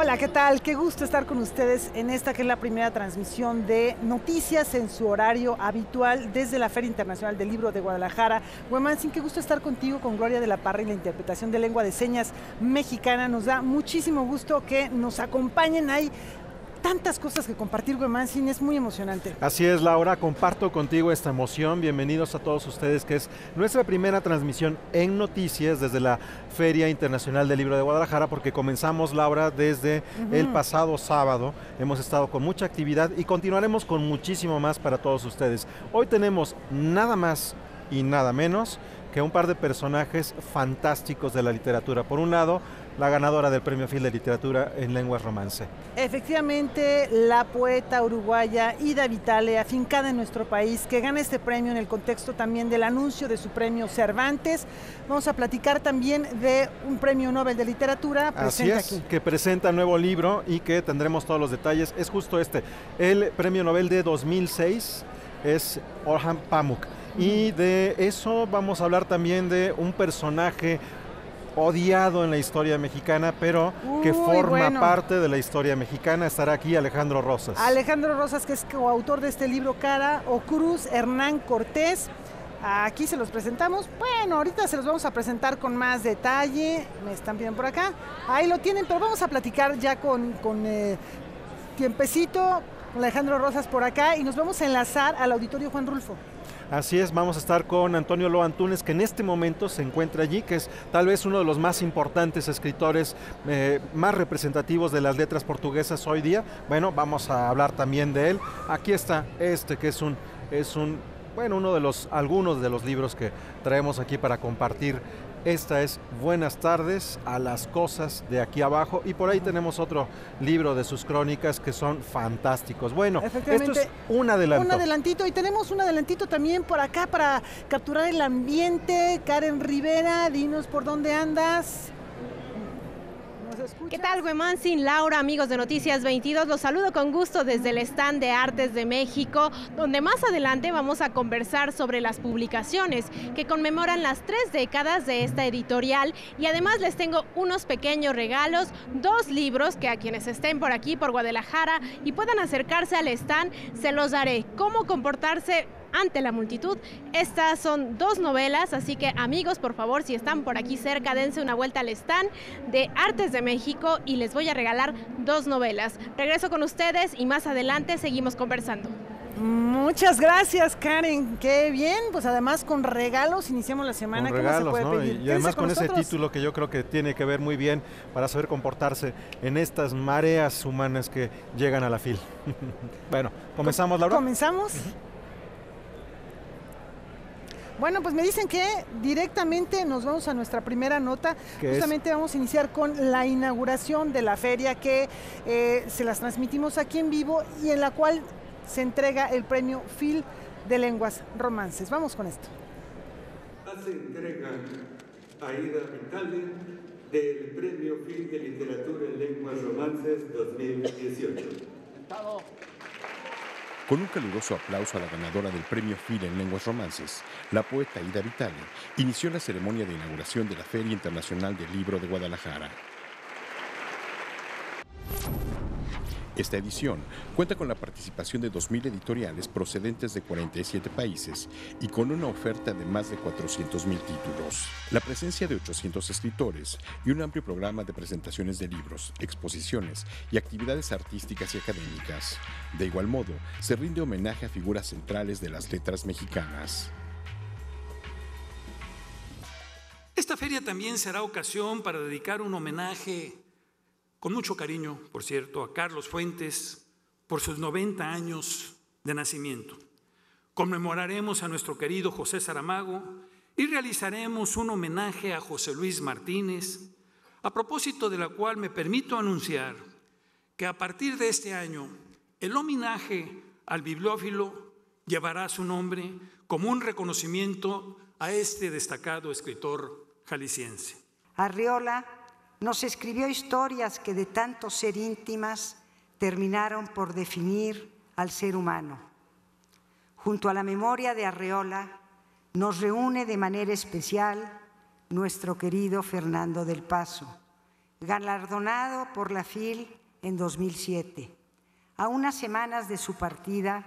Hola, ¿qué tal? Qué gusto estar con ustedes en esta que es la primera transmisión de noticias en su horario habitual desde la Feria Internacional del Libro de Guadalajara. Huemanzin, qué gusto estar contigo con Gloria de la Parra y la interpretación de lengua de señas mexicana. Nos da muchísimo gusto que nos acompañen. Hay tantas cosas que compartir, Huemanzin, es muy emocionante. Así es, Laura, comparto contigo esta emoción. Bienvenidos a todos ustedes, que es nuestra primera transmisión en noticias desde la Feria Internacional del Libro de Guadalajara, porque comenzamos, Laura, desde el pasado sábado. Hemos estado con mucha actividad y continuaremos con muchísimo más para todos ustedes. Hoy tenemos nada más y nada menos que un par de personajes fantásticos de la literatura. Por un lado, la ganadora del Premio Phil de Literatura en Lenguas Romance. Efectivamente, la poeta uruguaya Ida Vitale, afincada en nuestro país, que gana este premio en el contexto también del anuncio de su premio Cervantes. Vamos a platicar también de un premio Nobel de Literatura. Así es, aquí, que presenta nuevo libro y que tendremos todos los detalles. Es justo este, el Premio Nobel de 2006 es Orhan Pamuk. Y de eso vamos a hablar también de un personaje odiado en la historia mexicana, pero que forma parte de la historia mexicana. Estará aquí Alejandro Rosas. Alejandro Rosas, que es coautor de este libro, Cara o Cruz, Hernán Cortés. Aquí se los presentamos. Bueno, ahorita se los vamos a presentar con más detalle. Me están pidiendo por acá. Ahí lo tienen, pero vamos a platicar ya con tiempecito, con Alejandro Rosas por acá, y nos vamos a enlazar al Auditorio Juan Rulfo. Así es, vamos a estar con Antonio Loa Antunes, que en este momento se encuentra allí, que es tal vez uno de los más importantes escritores, más representativos de las letras portuguesas hoy día. Bueno, vamos a hablar también de él. Aquí está que es algunos de los libros que traemos aquí para compartir. Esta es Buenas tardes a las cosas de aquí abajo, y por ahí tenemos otro libro de sus crónicas que son fantásticos. Bueno, esto es un adelanto. Un adelantito, y tenemos un adelantito también por acá para capturar el ambiente. Karen Rivera, dinos por dónde andas. ¿Qué tal, Huemanzin, Laura, amigos de Noticias 22? Los saludo con gusto desde el stand de Artes de México, donde más adelante vamos a conversar sobre las publicaciones que conmemoran las 3 décadas de esta editorial, y además les tengo unos pequeños regalos, 2 libros que a quienes estén por aquí, por Guadalajara, y puedan acercarse al stand, se los daré. Cómo comportarse ante la multitud. Estas son 2 novelas, así que amigos, por favor, si están por aquí cerca, dense una vuelta al stand de Artes de México y les voy a regalar 2 novelas. Regreso con ustedes y más adelante seguimos conversando. Muchas gracias, Karen, qué bien. Pues además con regalos iniciamos la semana. Con regalos, ¿cómo se puede pedir? Y además con ese título que yo creo que tiene que ver muy bien para saber comportarse en estas mareas humanas que llegan a la FIL. Bueno, ¿comenzamos, Laura? ¿Comenzamos? Bueno, pues me dicen que directamente nos vamos a nuestra primera nota. Justamente vamos a iniciar con la inauguración de la feria, que se las transmitimos aquí en vivo y en la cual se entrega el premio Phil de Lenguas Romances. Vamos con esto. Hace entrega a Ida Vitale del premio Phil de Literatura en Lenguas Romances 2018. Con un caluroso aplauso a la ganadora del Premio Phil en Lenguas Romances, la poeta Ida Vitale inició la ceremonia de inauguración de la Feria Internacional del Libro de Guadalajara. Esta edición cuenta con la participación de 2,000 editoriales procedentes de 47 países y con una oferta de más de 400,000 títulos. La presencia de 800 escritores y un amplio programa de presentaciones de libros, exposiciones y actividades artísticas y académicas. De igual modo, se rinde homenaje a figuras centrales de las letras mexicanas. Esta feria también será ocasión para dedicar un homenaje con mucho cariño, por cierto, a Carlos Fuentes por sus 90 años de nacimiento. Conmemoraremos a nuestro querido José Saramago y realizaremos un homenaje a José Luis Martínez, a propósito de la cual me permito anunciar que a partir de este año el homenaje al bibliófilo llevará su nombre como un reconocimiento a este destacado escritor jalisciense. Arreola nos escribió historias que de tanto ser íntimas terminaron por definir al ser humano. Junto a la memoria de Arreola nos reúne de manera especial nuestro querido Fernando del Paso, galardonado por la FIL en 2007. A unas semanas de su partida,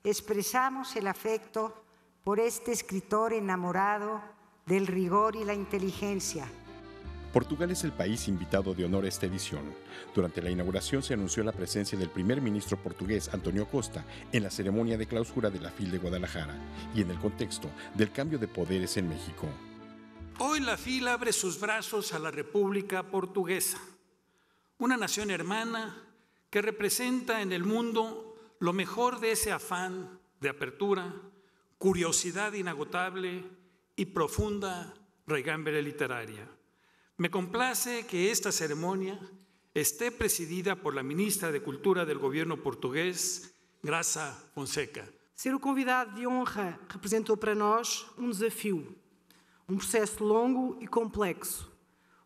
expresamos el afecto por este escritor enamorado del rigor y la inteligencia. Portugal es el país invitado de honor a esta edición. Durante la inauguración se anunció la presencia del primer ministro portugués, António Costa, en la ceremonia de clausura de la FIL de Guadalajara y en el contexto del cambio de poderes en México. Hoy la FIL abre sus brazos a la República Portuguesa, una nación hermana que representa en el mundo lo mejor de ese afán de apertura, curiosidad inagotable y profunda raigambre literaria. Me complace que esta ceremonia esté presidida por la ministra de Cultura del gobierno português, Graça Fonseca. Ser o convidado de honra representou para nós desafio, processo longo e complexo,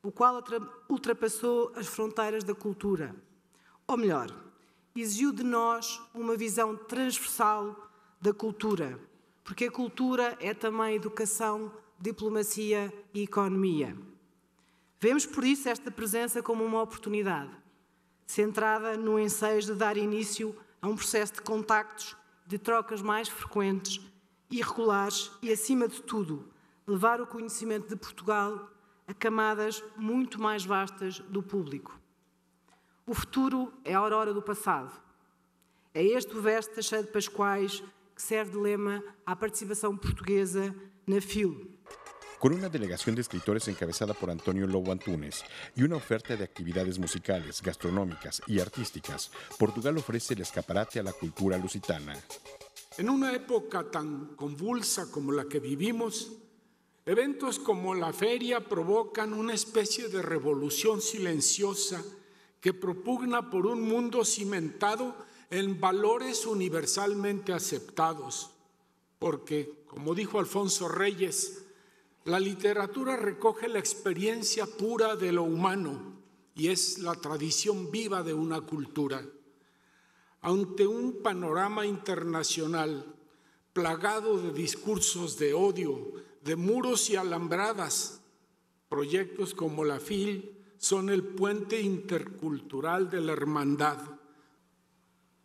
o qual ultrapassou as fronteiras da cultura. Ou melhor, exigiu de nós uma visão transversal da cultura, porque a cultura é também educação, diplomacia e economia. Vemos, por isso, esta presença como uma oportunidade, centrada no ensejo de dar início a processo de contactos, de trocas mais frequentes e regulares e, acima de tudo, levar o conhecimento de Portugal a camadas muito mais vastas do público. O futuro é a aurora do passado. É este o verso de Teixeira de Pascoais que serve de lema à participação portuguesa na FIL. Con una delegación de escritores encabezada por Antonio Lobo Antunes y una oferta de actividades musicales, gastronómicas y artísticas, Portugal ofrece el escaparate a la cultura lusitana. En una época tan convulsa como la que vivimos, eventos como la feria provocan una especie de revolución silenciosa que propugna por un mundo cimentado en valores universalmente aceptados. Porque, como dijo Alfonso Reyes, la literatura recoge la experiencia pura de lo humano y es la tradición viva de una cultura. Ante un panorama internacional plagado de discursos de odio, de muros y alambradas, proyectos como la FIL son el puente intercultural de la hermandad.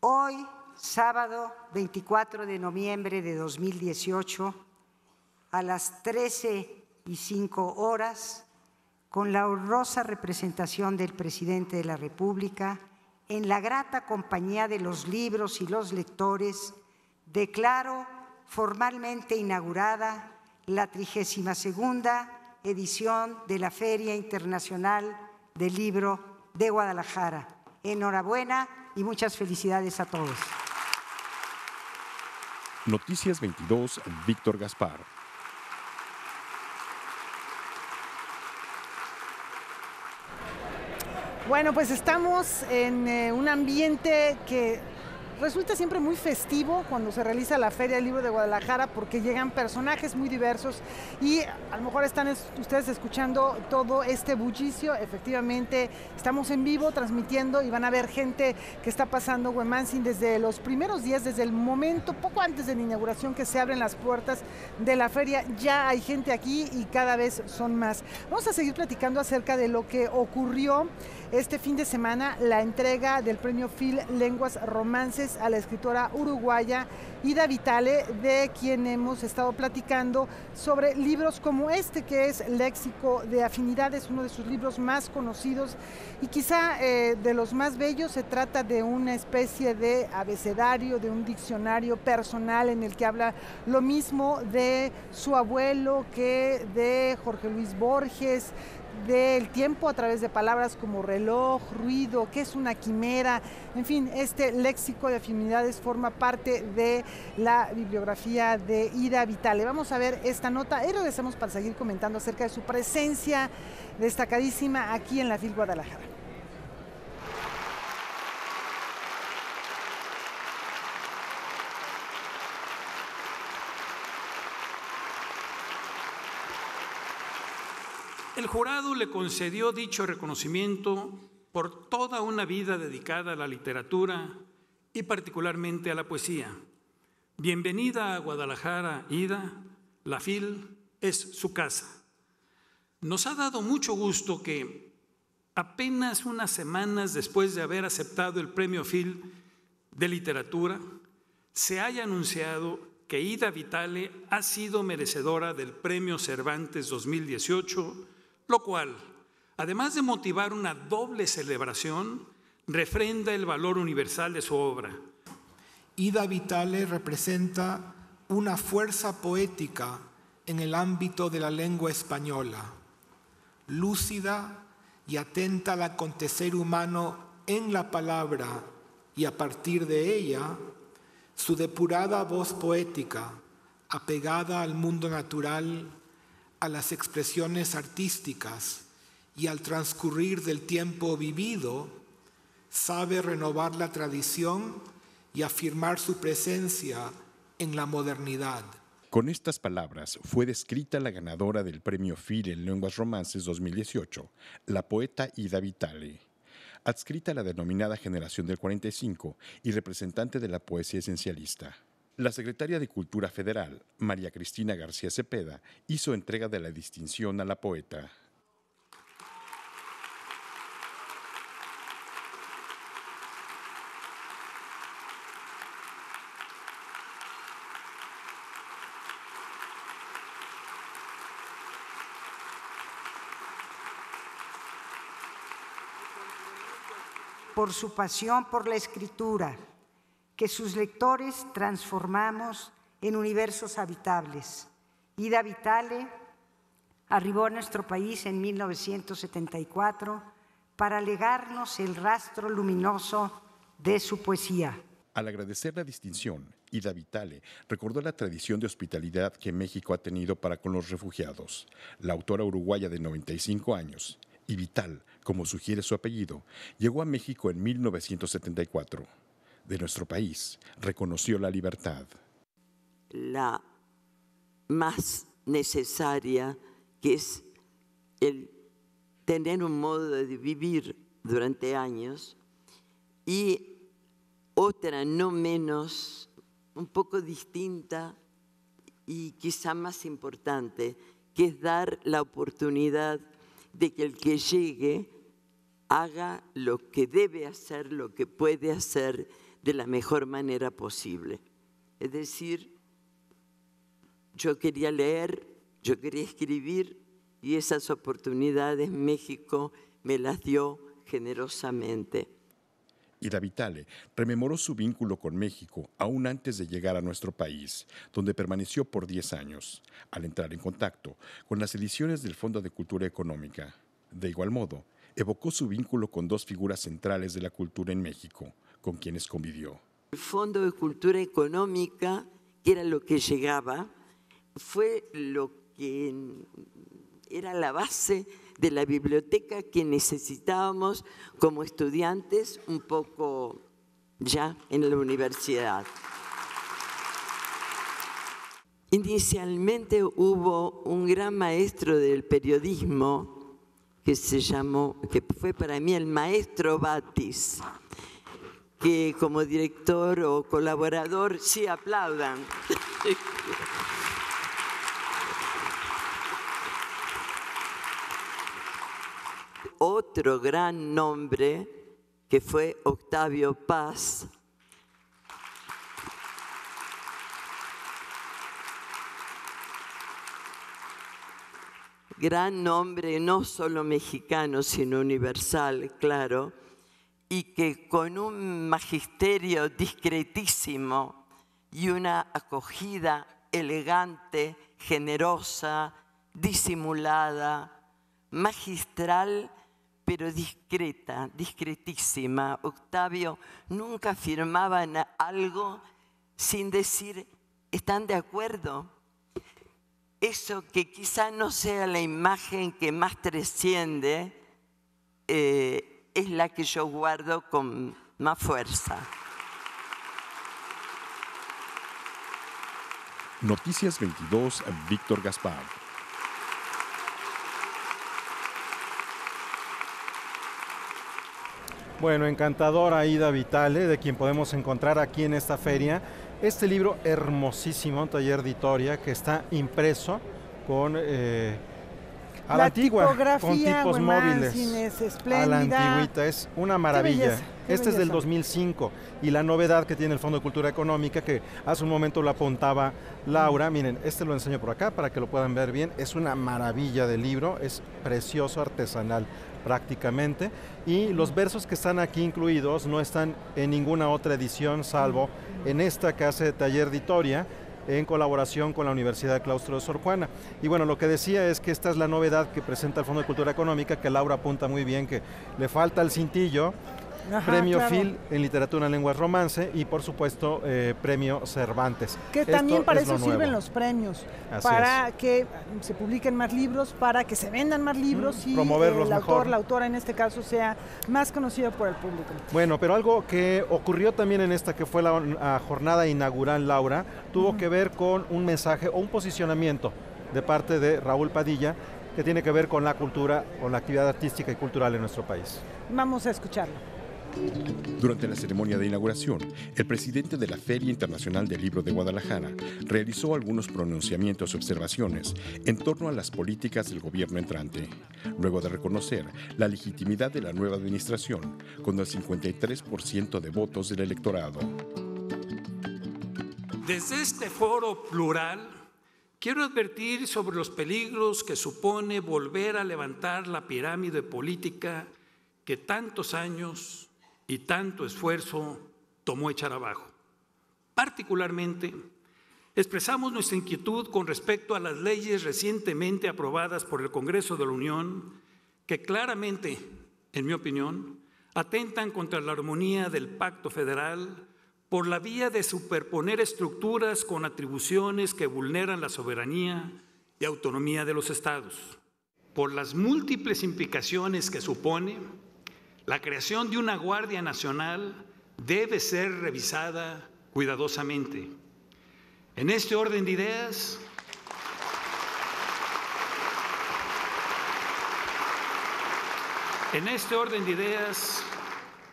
Hoy, sábado 24 de noviembre de 2018, a las 13:05, con la honrosa representación del presidente de la República, en la grata compañía de los libros y los lectores, declaro formalmente inaugurada la 32ª edición de la Feria Internacional del Libro de Guadalajara. Enhorabuena y muchas felicidades a todos. Noticias 22, Víctor Gaspar. Bueno, pues estamos en un ambiente que resulta siempre muy festivo cuando se realiza la Feria del Libro de Guadalajara, porque llegan personajes muy diversos y a lo mejor están ustedes escuchando todo este bullicio. Efectivamente, estamos en vivo transmitiendo y van a ver gente que está pasando Huemanzin desde los primeros días, desde el momento, poco antes de la inauguración, que se abren las puertas de la feria. Ya hay gente aquí y cada vez son más. Vamos a seguir platicando acerca de lo que ocurrió este fin de semana, la entrega del premio FIL Lenguas Romances a la escritora uruguaya Ida Vitale, de quien hemos estado platicando sobre libros como este, que es Léxico de Afinidades, uno de sus libros más conocidos y quizá de los más bellos. Se trata de una especie de abecedario, de un diccionario personal en el que habla lo mismo de su abuelo que de Jorge Luis Borges, del tiempo a través de palabras como reloj, ruido, qué es una quimera. En fin, este léxico de afinidades forma parte de la bibliografía de Ida Vitale. Vamos a ver esta nota y regresamos para seguir comentando acerca de su presencia destacadísima aquí en la FIL Guadalajara. El jurado le concedió dicho reconocimiento por toda una vida dedicada a la literatura y particularmente a la poesía. Bienvenida a Guadalajara, Ida. La FIL es su casa. Nos ha dado mucho gusto que apenas unas semanas después de haber aceptado el Premio Phil de Literatura, se haya anunciado que Ida Vitale ha sido merecedora del Premio Cervantes 2018, lo cual, además de motivar una doble celebración, refrenda el valor universal de su obra. Ida Vitale representa una fuerza poética en el ámbito de la lengua española, lúcida y atenta al acontecer humano en la palabra y a partir de ella, su depurada voz poética, apegada al mundo natural, a las expresiones artísticas y al transcurrir del tiempo vivido, sabe renovar la tradición y afirmar su presencia en la modernidad. Con estas palabras fue descrita la ganadora del Premio Phil en Lenguas Romances 2018, la poeta Ida Vitale, adscrita a la denominada Generación del 45 y representante de la poesía esencialista. La secretaria de Cultura Federal, María Cristina García Cepeda, hizo entrega de la distinción a la poeta. Por su pasión por la escritura, que sus lectores transformamos en universos habitables. Ida Vitale arribó a nuestro país en 1974 para legarnos el rastro luminoso de su poesía. Al agradecer la distinción, Ida Vitale recordó la tradición de hospitalidad que México ha tenido para con los refugiados. La autora uruguaya de 95 años, y Vital, como sugiere su apellido, llegó a México en 1974. De nuestro país, reconoció la libertad. La más necesaria, que es el tener un modo de vivir durante años, y otra no menos, un poco distinta y quizá más importante, que es dar la oportunidad de que el que llegue haga lo que debe hacer, lo que puede hacer de la mejor manera posible. Es decir, yo quería leer, yo quería escribir y esas oportunidades México me las dio generosamente. Ida Vitale rememoró su vínculo con México aún antes de llegar a nuestro país, donde permaneció por 10 años, al entrar en contacto con las ediciones del Fondo de Cultura Económica. De igual modo, evocó su vínculo con dos figuras centrales de la cultura en México, con quienes convivió. El Fondo de Cultura Económica, que era lo que llegaba, fue lo que era la base de la biblioteca que necesitábamos como estudiantes un poco ya en la universidad. Inicialmente hubo un gran maestro del periodismo que fue para mí el maestro Batis, que como director o colaborador, sí aplaudan. Otro gran nombre que fue Octavio Paz, gran nombre no solo mexicano, sino universal, claro, y que con un magisterio discretísimo y una acogida elegante, generosa, disimulada, magistral, pero discreta, discretísima. Octavio nunca afirmaba algo sin decir, ¿están de acuerdo? Eso que quizá no sea la imagen que más trasciende, es la que yo guardo con más fuerza. Noticias 22, Víctor Gaspar. Bueno, encantadora Ida Vitale, de quien podemos encontrar aquí en esta feria este libro hermosísimo, Taller de Historia, que está impreso con a la antigua, con tipografía, tipos móviles, es espléndida. a la antigüita, es una maravilla. Este es del 2005 y la novedad que tiene el Fondo de Cultura Económica, que hace un momento lo apuntaba Laura, miren, este lo enseño por acá para que lo puedan ver bien, es una maravilla de libro, es precioso, artesanal prácticamente, y los versos que están aquí incluidos no están en ninguna otra edición salvo en esta que hace Taller Editoria, en colaboración con la Universidad de Claustro de Sor Juana. Y bueno, lo que decía es que esta es la novedad que presenta el Fondo de Cultura Económica, que Laura apunta muy bien, que le falta el cintillo. Ajá, premio Phil en Literatura en Lenguas Romance y por supuesto Premio Cervantes. Que también para eso sirven los premios, para que se publiquen más libros, para que se vendan más libros y promoverlos el autor, mejor. la autora en este caso sea más conocido por el público. Bueno, pero algo que ocurrió también en esta que fue la jornada inaugural, Laura, tuvo que ver con un mensaje o un posicionamiento de parte de Raúl Padilla que tiene que ver con la cultura, con la actividad artística y cultural en nuestro país. Vamos a escucharlo. Durante la ceremonia de inauguración, el presidente de la Feria Internacional del Libro de Guadalajara realizó algunos pronunciamientos y observaciones en torno a las políticas del gobierno entrante, luego de reconocer la legitimidad de la nueva administración con el 53% de votos del electorado. Desde este foro plural, quiero advertir sobre los peligros que supone volver a levantar la pirámide política que tantos años y tanto esfuerzo tomó echar abajo. Particularmente, expresamos nuestra inquietud con respecto a las leyes recientemente aprobadas por el Congreso de la Unión que claramente, en mi opinión, atentan contra la armonía del Pacto Federal por la vía de superponer estructuras con atribuciones que vulneran la soberanía y autonomía de los estados. Por las múltiples implicaciones que supone, la creación de una Guardia Nacional debe ser revisada cuidadosamente. En este orden de ideas,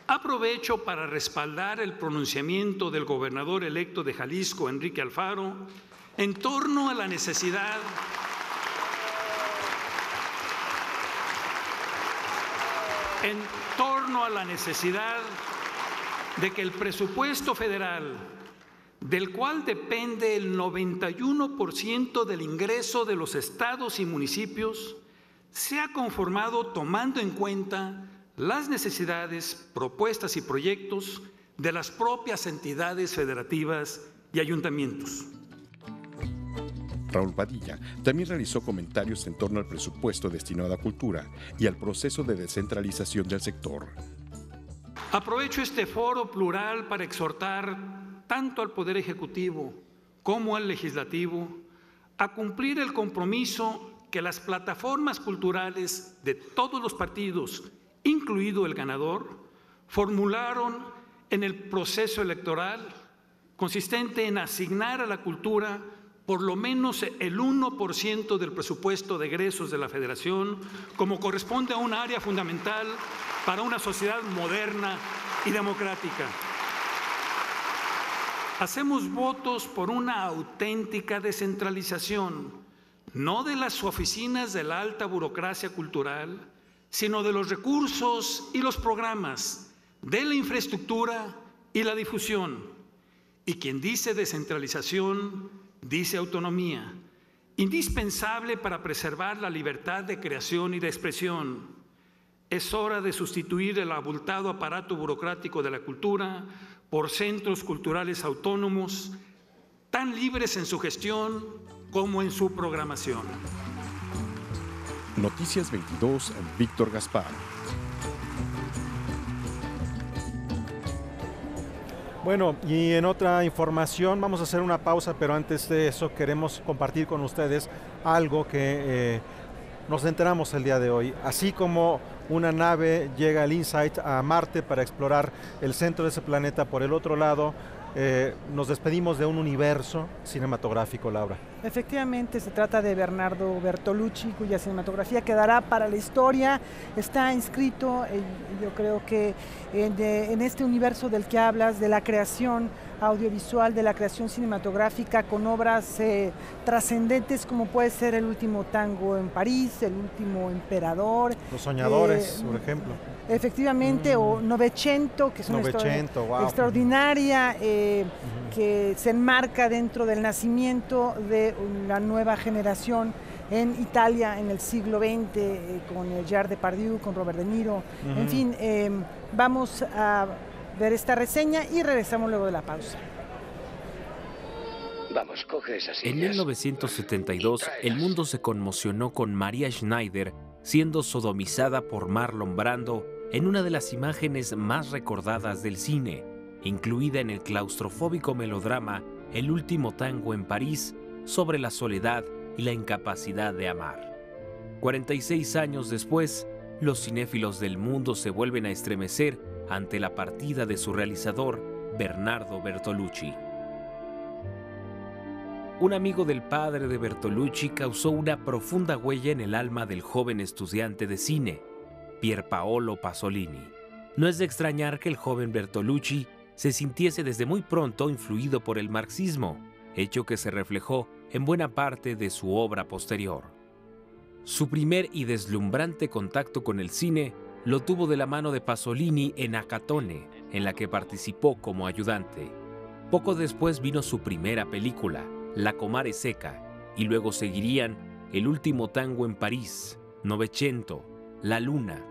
aprovecho para respaldar el pronunciamiento del gobernador electo de Jalisco, Enrique Alfaro, en torno a la necesidad de que el presupuesto federal, del cual depende el 91% del ingreso de los estados y municipios, sea conformado tomando en cuenta las necesidades, propuestas y proyectos de las propias entidades federativas y ayuntamientos. Raúl Padilla también realizó comentarios en torno al presupuesto destinado a la cultura y al proceso de descentralización del sector. Aprovecho este foro plural para exhortar tanto al Poder Ejecutivo como al Legislativo a cumplir el compromiso que las plataformas culturales de todos los partidos, incluido el ganador, formularon en el proceso electoral, consistente en asignar a la cultura por lo menos el 1% del presupuesto de egresos de la Federación, como corresponde a un área fundamental para una sociedad moderna y democrática. Hacemos votos por una auténtica descentralización, no de las oficinas de la alta burocracia cultural, sino de los recursos y los programas, de la infraestructura y la difusión. Y quien dice descentralización, dice autonomía, indispensable para preservar la libertad de creación y de expresión. Es hora de sustituir el abultado aparato burocrático de la cultura por centros culturales autónomos, tan libres en su gestión como en su programación. Noticias 22, Víctor Gaspar. Bueno, y en otra información vamos a hacer una pausa, pero antes de eso queremos compartir con ustedes algo que nos enteramos el día de hoy. Así como una nave llega al InSight a Marte para explorar el centro de ese planeta, por el otro lado, nos despedimos de un universo cinematográfico, Laura. Efectivamente, se trata de Bernardo Bertolucci, cuya cinematografía quedará para la historia. Está inscrito, yo creo que en este universo del que hablas, de la creación audiovisual, de la creación cinematográfica, con obras trascendentes como puede ser El último tango en París, El último emperador. Los soñadores, por ejemplo. Efectivamente, o Novecento, que es una historia extraordinaria, que se enmarca dentro del nacimiento de la nueva generación en Italia en el siglo XX, con Gerard Depardieu, con Robert De Niro. En fin, vamos a ver esta reseña y regresamos luego de la pausa. Vamos, coge esas sillas. En 1972, el mundo se conmocionó con Maria Schneider siendo sodomizada por Marlon Brando en una de las imágenes más recordadas del cine, incluida en el claustrofóbico melodrama El último tango en París, sobre la soledad y la incapacidad de amar. 46 años después, los cinéfilos del mundo se vuelven a estremecer ante la partida de su realizador, Bernardo Bertolucci. Un amigo del padre de Bertolucci causó una profunda huella en el alma del joven estudiante de cine, Pierpaolo Pasolini. No es de extrañar que el joven Bertolucci se sintiese desde muy pronto influido por el marxismo, hecho que se reflejó en buena parte de su obra posterior. Su primer y deslumbrante contacto con el cine lo tuvo de la mano de Pasolini en Acatone, en la que participó como ayudante. Poco después vino su primera película, La Comare Seca, y luego seguirían El último tango en París, Novecento, La Luna,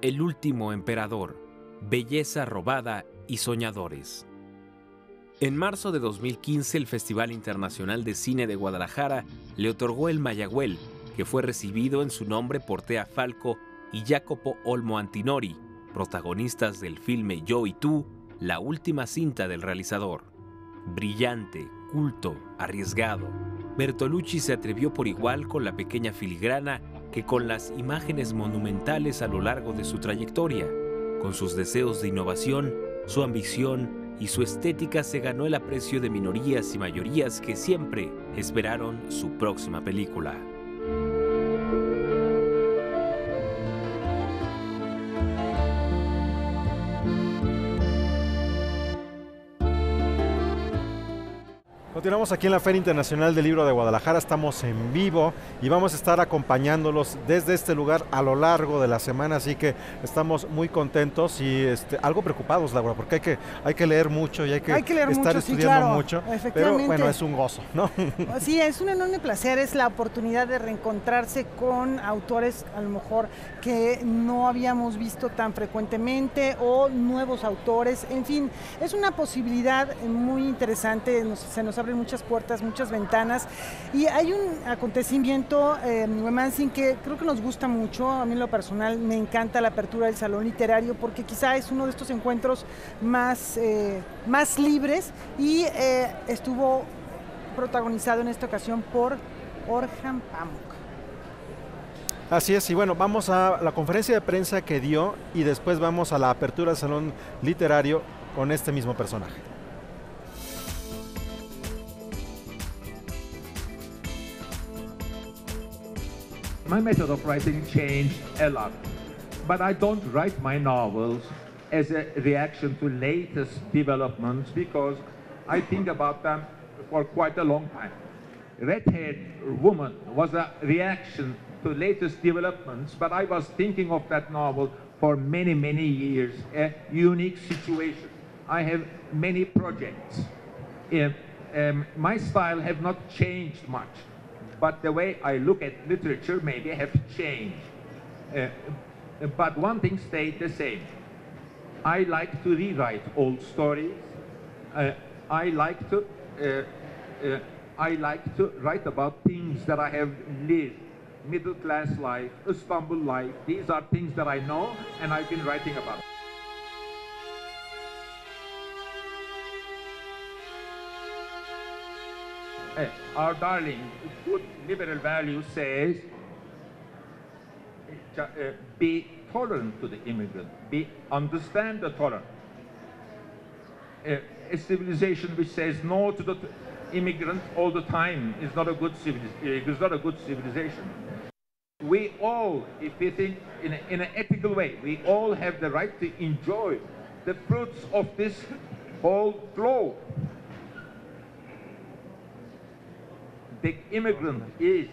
El último emperador, Belleza robada y Soñadores. En marzo de 2015, el Festival Internacional de Cine de Guadalajara le otorgó el Mayagüel, que fue recibido en su nombre por Tea Falco y Jacopo Olmo Antinori, protagonistas del filme Yo y tú, la última cinta del realizador. Brillante, culto, arriesgado, Bertolucci se atrevió por igual con la pequeña filigrana que con las imágenes monumentales a lo largo de su trayectoria. Con sus deseos de innovación, su ambición y su estética se ganó el aprecio de minorías y mayorías que siempre esperaron su próxima película. Continuamos aquí en la Feria Internacional del Libro de Guadalajara, estamos en vivo y vamos a estar acompañándolos desde este lugar a lo largo de la semana, así que estamos muy contentos y algo preocupados, Laura, porque hay que leer mucho y hay que estar mucho, estudiando mucho, pero bueno, es un gozo, ¿no? Sí, es un enorme placer, es la oportunidad de reencontrarse con autores a lo mejor que no habíamos visto tan frecuentemente o nuevos autores, en fin, es una posibilidad muy interesante, se nos abre muchas puertas, muchas ventanas y hay un acontecimiento en Huemansing que creo que nos gusta mucho. A mí en lo personal me encanta la apertura del Salón Literario porque quizá es uno de estos encuentros más libres y estuvo protagonizado en esta ocasión por Orhan Pamuk. Así es, y bueno, vamos a la conferencia de prensa que dio y después vamos a la apertura del Salón Literario con este mismo personaje. My method of writing changed a lot, but I don't write my novels as a reaction to latest developments because I think about them for quite a long time. Red-haired Woman was a reaction to latest developments, but I was thinking of that novel for many, many years, a unique situation. I have many projects. My style have not changed much. But the way I look at literature maybe have changed. But one thing stayed the same. I like to rewrite old stories. I like to write about things that I have lived. Middle class life, Istanbul life. These are things that I know and I've been writing about. Our darling, good liberal value says, be tolerant to the immigrant, understand the tolerant. a civilization which says no to the immigrant all the time is not a good civilization. We all, if we think in an ethical way, we all have the right to enjoy the fruits of this whole globe. The immigrant is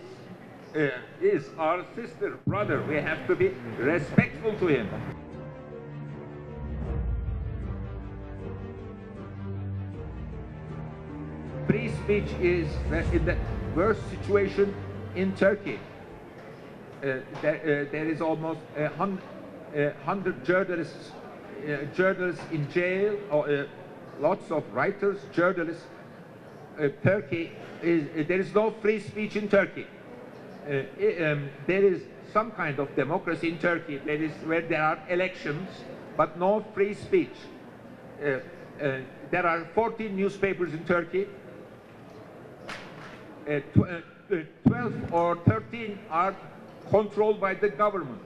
our sister, brother. We have to be respectful to him. Free speech is in the worst situation in Turkey. There is almost 100 journalists in jail, or lots of writers, journalists. Turkey there is no free speech in Turkey. There is some kind of democracy in Turkey. That is where there are elections, but no free speech. There are 14 newspapers in Turkey. 12 or 13 are controlled by the government.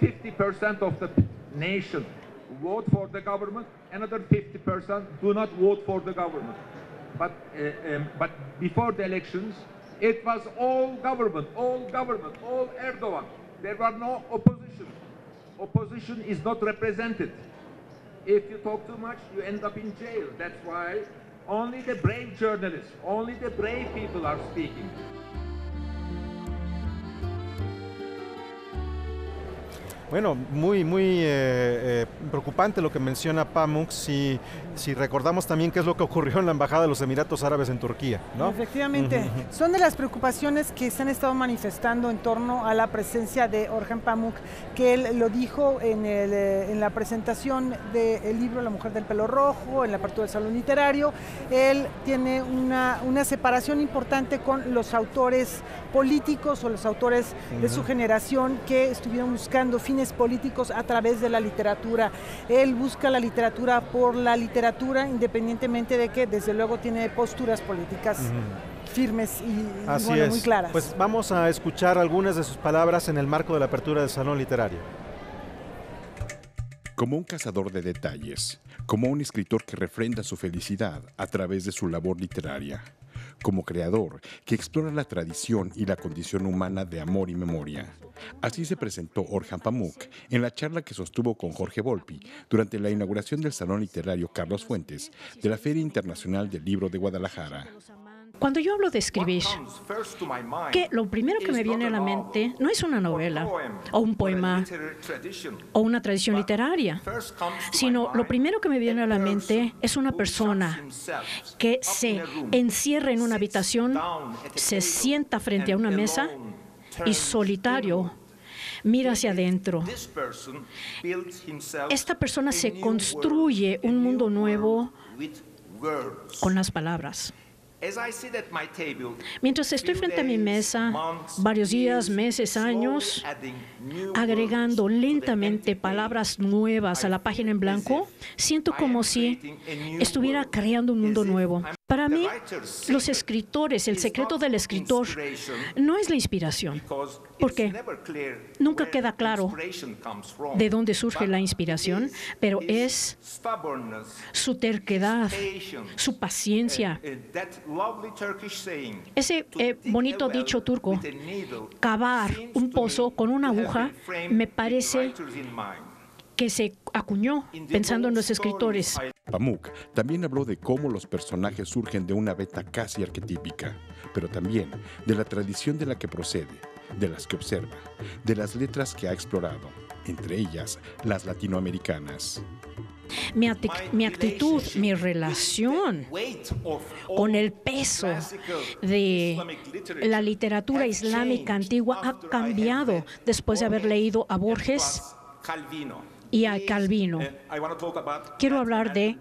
50% of the nation vote for the government, another 50% do not vote for the government. But before the elections, it was all government, all Erdogan. There was no opposition. Opposition is not represented. If you talk too much, you end up in jail. That's why only the brave journalists, only the brave people are speaking. Bueno, muy preocupante lo que menciona Pamuk, si recordamos también qué es lo que ocurrió en la Embajada de los Emiratos Árabes en Turquía, ¿no? Efectivamente, son de las preocupaciones que se han estado manifestando en torno a la presencia de Orhan Pamuk, que él lo dijo en la presentación del libro La mujer del pelo rojo, en la apertura del Salón Literario. Él tiene una separación importante con los autores políticos o los autores de su generación que estuvieron buscando fines políticos a través de la literatura. Él busca la literatura por la literatura, independientemente de que desde luego tiene posturas políticas firmes y bueno, muy claras. Pues vamos a escuchar algunas de sus palabras en el marco de la apertura del Salón Literario. Como un cazador de detalles, como un escritor que refrenda su felicidad a través de su labor literaria, como creador que explora la tradición y la condición humana de amor y memoria. Así se presentó Orhan Pamuk en la charla que sostuvo con Jorge Volpi durante la inauguración del Salón Literario Carlos Fuentes de la Feria Internacional del Libro de Guadalajara. Cuando yo hablo de escribir, lo primero que me viene a la mente no es una novela o un poema o una tradición literaria, sino lo primero que me viene a la mente es una persona que se encierra en una habitación, se sienta frente a una mesa y solitario mira hacia adentro. Esta persona se construye un mundo nuevo con las palabras. Mientras estoy frente a mi mesa, varios días, meses, años, agregando lentamente palabras nuevas a la página en blanco, siento como si estuviera creando un mundo nuevo. Para mí, los escritores, el secreto del escritor no es la inspiración, porque nunca queda claro de dónde surge la inspiración, pero es su terquedad, su paciencia. Ese bonito dicho turco, cavar un pozo con una aguja, me parece que se acuñó pensando en los escritores. Pamuk también habló de cómo los personajes surgen de una beta casi arquetípica, pero también de la tradición de la que procede, de las que observa, de las letras que ha explorado, entre ellas las latinoamericanas. Mi actitud, mi relación con el peso de la literatura islámica antigua ha cambiado después de haber leído a Borges y a Calvino. Quiero hablar de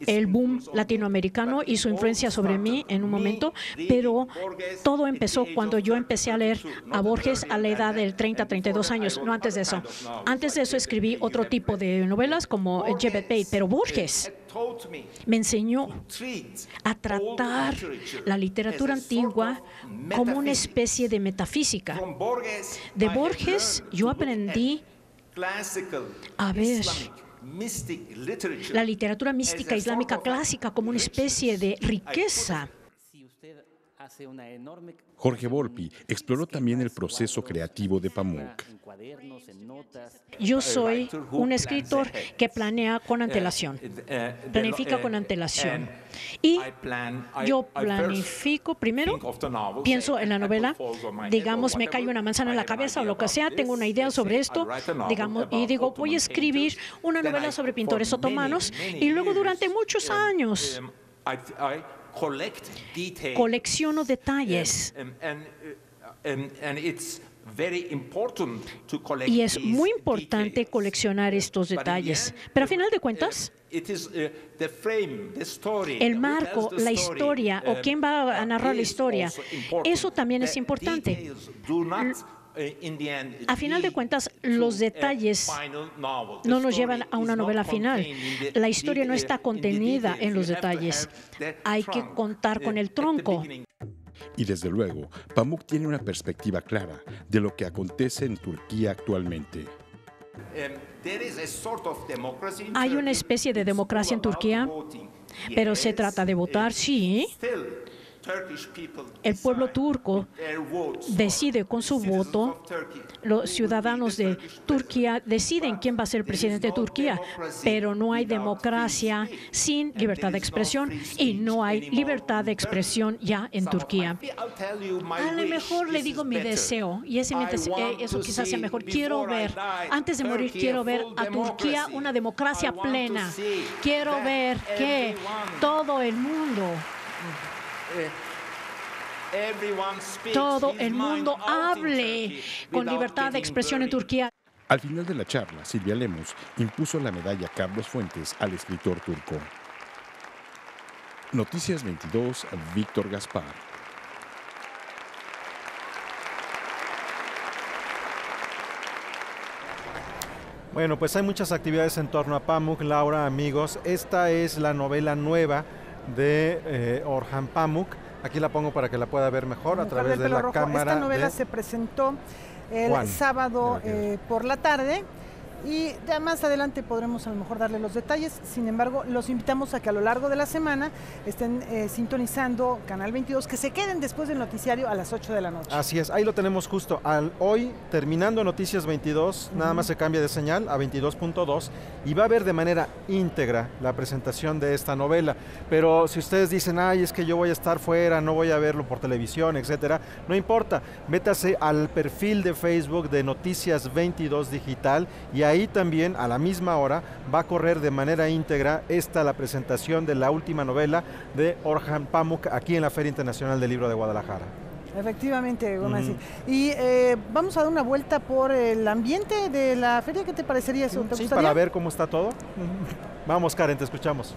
el boom latinoamericano y su influencia sobre mí en un momento, pero todo empezó cuando yo empecé a leer a Borges a la edad de 30, 32 años, no antes de eso. Antes de eso escribí otro tipo de novelas como Jebet Bey, pero Borges me enseñó a tratar la literatura antigua como una especie de metafísica. De Borges yo aprendí a ver la literatura mística islámica clásica como una especie de riqueza. Jorge Volpi exploró también el proceso creativo de Pamuk. Yo soy un escritor que planea con antelación, planifica con antelación. Y yo planifico primero, pienso en la novela, digamos, me cae una manzana en la cabeza o lo que sea, tengo una idea sobre esto, digamos, y digo, voy a escribir una novela sobre pintores otomanos, y luego durante muchos años colecciono detalles. Y es muy importante coleccionar estos detalles. Pero a final de cuentas, el marco, la historia, o quién va a narrar la historia, eso también es importante. A final de cuentas, los detalles no nos llevan a una novela final. La historia no está contenida en los detalles. Hay que contar con el tronco. Y desde luego, Pamuk tiene una perspectiva clara de lo que acontece en Turquía actualmente. Hay una especie de democracia en Turquía, pero se trata de votar, sí. El pueblo turco decide con su voto, los ciudadanos de Turquía deciden quién va a ser el presidente de Turquía, pero no hay democracia sin libertad de expresión y no hay libertad de expresión ya en Turquía. A lo mejor le digo mi deseo y eso quizás sea mejor. Quiero ver, antes de morir, quiero ver a Turquía una democracia plena. Quiero ver que todo el mundo hable con libertad de expresión en Turquía. Al final de la charla, Silvia Lemos impuso la medalla Carlos Fuentes al escritor turco. Noticias 22, Víctor Gaspar. Bueno, pues hay muchas actividades en torno a Pamuk, Laura, amigos. Esta es la novela nueva de Orhan Pamuk. Aquí la pongo para que la pueda ver mejor a través de la cámara. Esta novela se presentó el sábado por la tarde y ya más adelante podremos a lo mejor darle los detalles. Sin embargo, los invitamos a que a lo largo de la semana estén sintonizando Canal 22, que se queden después del noticiario a las 8 de la noche. Así es, ahí lo tenemos justo. Hoy, terminando Noticias 22, nada más se cambia de señal a 22.2 y va a ver de manera íntegra la presentación de esta novela. Pero si ustedes dicen, ay, es que yo voy a estar fuera, no voy a verlo por televisión, etcétera, no importa. Métase al perfil de Facebook de Noticias 22 Digital y ahí también a la misma hora va a correr de manera íntegra la presentación de la última novela de Orhan Pamuk aquí en la Feria Internacional del Libro de Guadalajara. Efectivamente, Y vamos a dar una vuelta por el ambiente de la feria. ¿Qué te parecería eso? ¿Te gustaría? Para ver cómo está todo. Vamos, Karen, te escuchamos.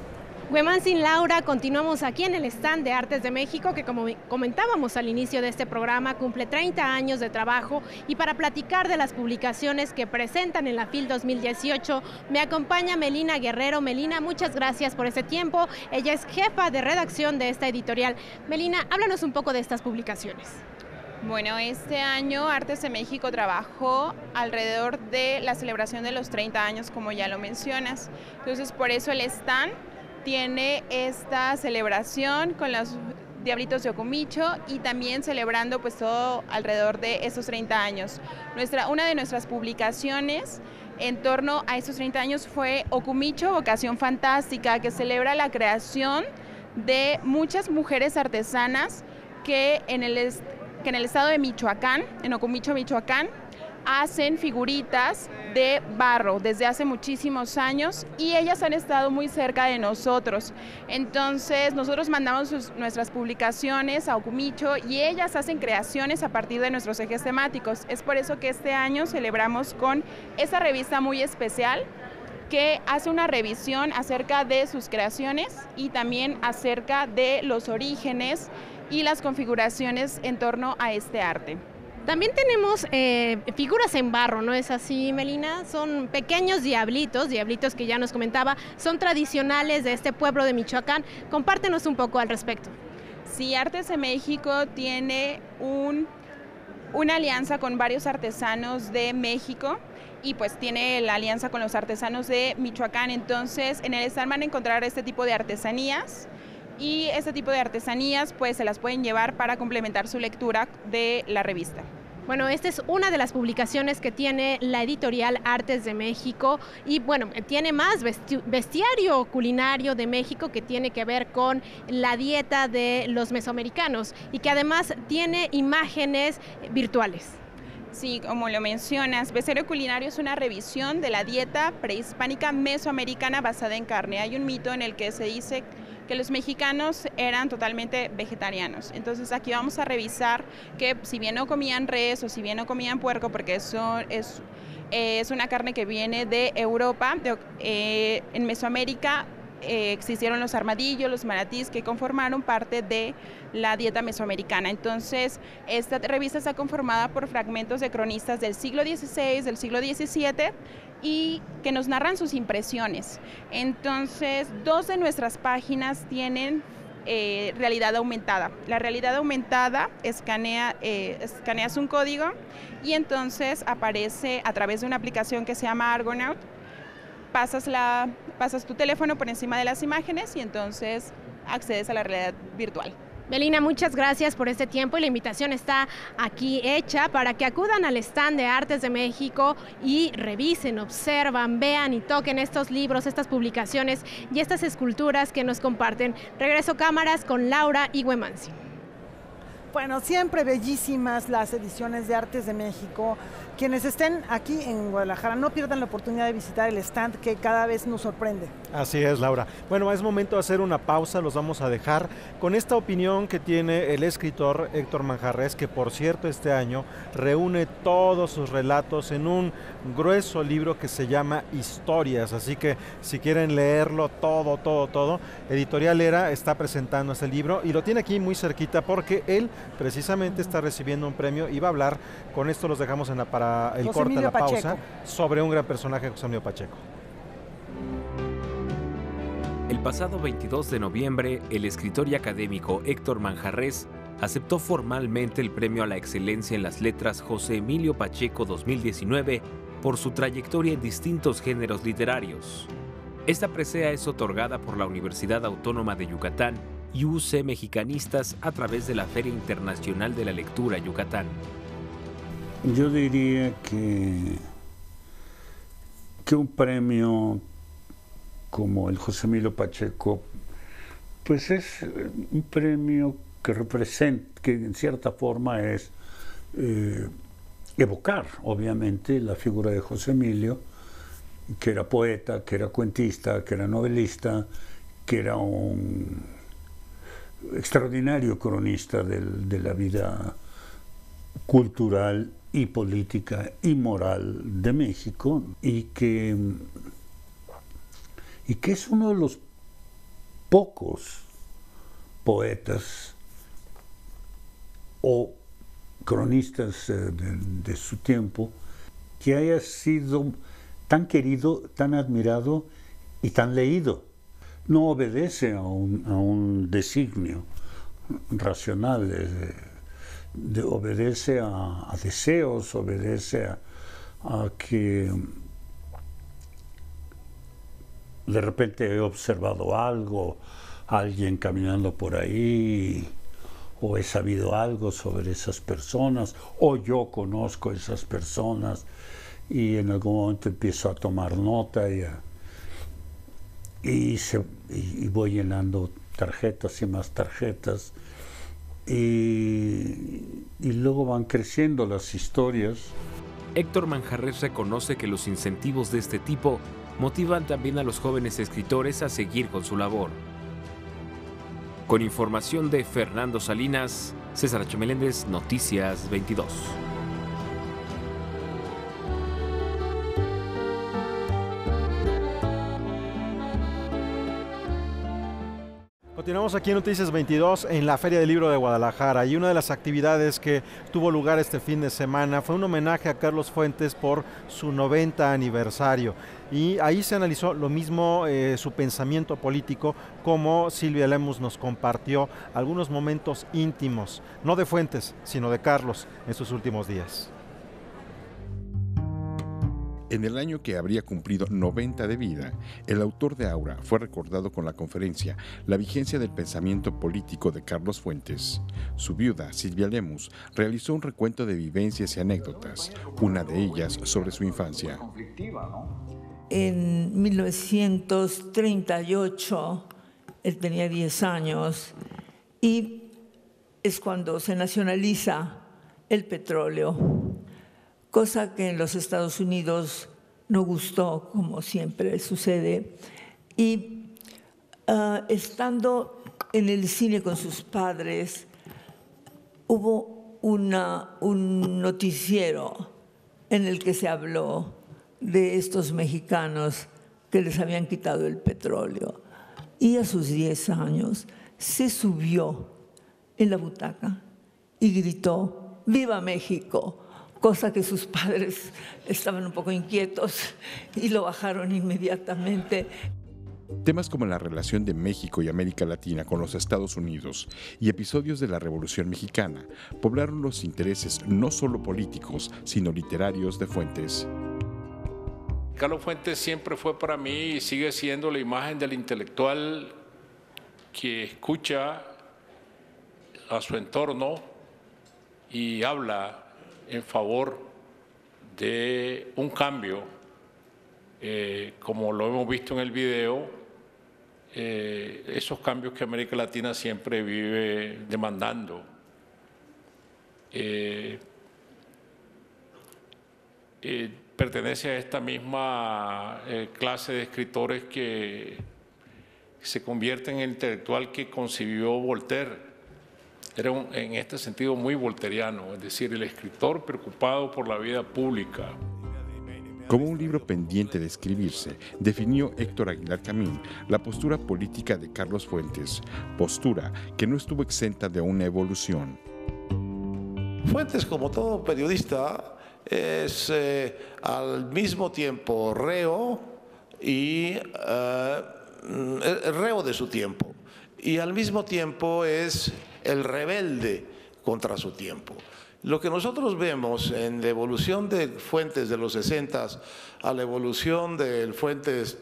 Huemansin, Laura, continuamos aquí en el stand de Artes de México, que como comentábamos al inicio de este programa, cumple 30 años de trabajo, y para platicar de las publicaciones que presentan en la FIL 2018, me acompaña Melina Guerrero. Melina, muchas gracias por este tiempo. Ella es jefa de redacción de esta editorial. Melina, háblanos un poco de estas publicaciones. Bueno, este año Artes de México trabajó alrededor de la celebración de los 30 años, como ya lo mencionas. Entonces, por eso el stand tiene esta celebración con los Diablitos de Ocumicho y también celebrando pues todo alrededor de estos 30 años. Una de nuestras publicaciones en torno a estos 30 años fue Ocumicho, Vocación Fantástica, que celebra la creación de muchas mujeres artesanas que en el estado de Michoacán, en Ocumicho, Michoacán, hacen figuritas de barro desde hace muchísimos años y ellas han estado muy cerca de nosotros. Entonces nosotros mandamos nuestras publicaciones a Ocumicho y ellas hacen creaciones a partir de nuestros ejes temáticos. Es por eso que este año celebramos con esa revista muy especial que hace una revisión acerca de sus creaciones y también acerca de los orígenes y las configuraciones en torno a este arte. También tenemos figuras en barro, ¿no es así, Melina? Son pequeños diablitos que ya nos comentaba, son tradicionales de este pueblo de Michoacán. Compártenos un poco al respecto. Sí, Artes de México tiene una alianza con varios artesanos de México y pues tiene la alianza con los artesanos de Michoacán. Entonces en el stand van a encontrar este tipo de artesanías y este tipo de artesanías pues se las pueden llevar para complementar su lectura de la revista. Bueno, esta es una de las publicaciones que tiene la editorial Artes de México y bueno, tiene más bestiario culinario de México que tiene que ver con la dieta de los mesoamericanos y que además tiene imágenes virtuales. Sí, como lo mencionas, Bestiario Culinario es una revisión de la dieta prehispánica mesoamericana basada en carne. Hay un mito en el que se dice que los mexicanos eran totalmente vegetarianos. Entonces aquí vamos a revisar que si bien no comían res o si bien no comían puerco, porque eso es una carne que viene de Europa, en Mesoamérica existieron los armadillos, los manatís que conformaron parte de la dieta mesoamericana. Entonces esta revista está conformada por fragmentos de cronistas del siglo XVI, del siglo XVII y que nos narran sus impresiones. Entonces 2 de nuestras páginas tienen realidad aumentada. La realidad aumentada escaneas un código y entonces aparece a través de una aplicación que se llama Argonaut. Pasas tu teléfono por encima de las imágenes y entonces accedes a la realidad virtual. Belina, muchas gracias por este tiempo y la invitación está aquí hecha para que acudan al stand de Artes de México y revisen, observan, vean y toquen estos libros, estas publicaciones y estas esculturas que nos comparten. Regreso cámaras con Laura y Huemansi. Bueno, siempre bellísimas las ediciones de Artes de México. Quienes estén aquí en Guadalajara, no pierdan la oportunidad de visitar el stand que cada vez nos sorprende. Así es, Laura. Bueno, es momento de hacer una pausa, los vamos a dejar con esta opinión que tiene el escritor Héctor Manjarrés, que por cierto este año reúne todos sus relatos en un grueso libro que se llama Historias, así que si quieren leerlo todo, Editorial Era está presentando este libro y lo tiene aquí muy cerquita porque él precisamente está recibiendo un premio y va a hablar, con esto los dejamos en para el José corte, Emilio la pausa, Pacheco. sobre un gran personaje, José Emilio Pacheco. El pasado 22 de noviembre, el escritor y académico Héctor Manjarrés aceptó formalmente el Premio a la Excelencia en las Letras José Emilio Pacheco 2019 por su trayectoria en distintos géneros literarios. Esta presea es otorgada por la Universidad Autónoma de Yucatán y UC Mexicanistas a través de la Feria Internacional de la Lectura Yucatán. Yo diría que un premio como el José Emilio Pacheco, pues es un premio que representa, que en cierta forma es evocar, obviamente, la figura de José Emilio, que era poeta, que era cuentista, que era novelista, que era un extraordinario cronista de la vida cultural y política y moral de México y que es uno de los pocos poetas o cronistas de su tiempo que haya sido tan querido, tan admirado y tan leído. No obedece a un designio racional, obedece a deseos, obedece a que de repente he observado algo, alguien caminando por ahí, o he sabido algo sobre esas personas, o yo conozco a esas personas, y en algún momento empiezo a tomar nota y voy llenando tarjetas y más tarjetas, y luego van creciendo las historias. Héctor Manjarrés reconoce que los incentivos de este tipo motivan también a los jóvenes escritores a seguir con su labor. Con información de Fernando Salinas, César H. Meléndez, Noticias 22. Continuamos aquí en Noticias 22 en la Feria del Libro de Guadalajara y una de las actividades que tuvo lugar este fin de semana fue un homenaje a Carlos Fuentes por su 90 aniversario y ahí se analizó lo mismo su pensamiento político, como Silvia Lemus nos compartió algunos momentos íntimos, no de Fuentes sino de Carlos en sus últimos días. En el año que habría cumplido 90 de vida, el autor de Aura fue recordado con la conferencia La vigencia del pensamiento político de Carlos Fuentes. Su viuda, Silvia Lemus, realizó un recuento de vivencias y anécdotas, una de ellas sobre su infancia. En 1938, él tenía 10 años y es cuando se nacionaliza el petróleo, cosa que en los Estados Unidos no gustó, como siempre sucede. Y estando en el cine con sus padres, hubo un noticiero en el que se habló de estos mexicanos que les habían quitado el petróleo. Y a sus 10 años se subió en la butaca y gritó: ¡Viva México! Cosa que sus padres estaban un poco inquietos y lo bajaron inmediatamente. Temas como la relación de México y América Latina con los Estados Unidos y episodios de la Revolución Mexicana poblaron los intereses no solo políticos, sino literarios de Fuentes. Carlos Fuentes siempre fue para mí y sigue siendo la imagen del intelectual que escucha a su entorno y habla en favor de un cambio, como lo hemos visto en el video, esos cambios que América Latina siempre vive demandando. Pertenece a esta misma clase de escritores que se convierte en el intelectual que concibió Voltaire. Era en este sentido muy volteriano, es decir, el escritor preocupado por la vida pública. Como un libro pendiente de escribirse, definió Héctor Aguilar Camín la postura política de Carlos Fuentes, postura que no estuvo exenta de una evolución. Fuentes, como todo periodista, es al mismo tiempo reo y reo de su tiempo, y al mismo tiempo es el rebelde contra su tiempo. Lo que nosotros vemos en la evolución de Fuentes de los 60 a la evolución de Fuentes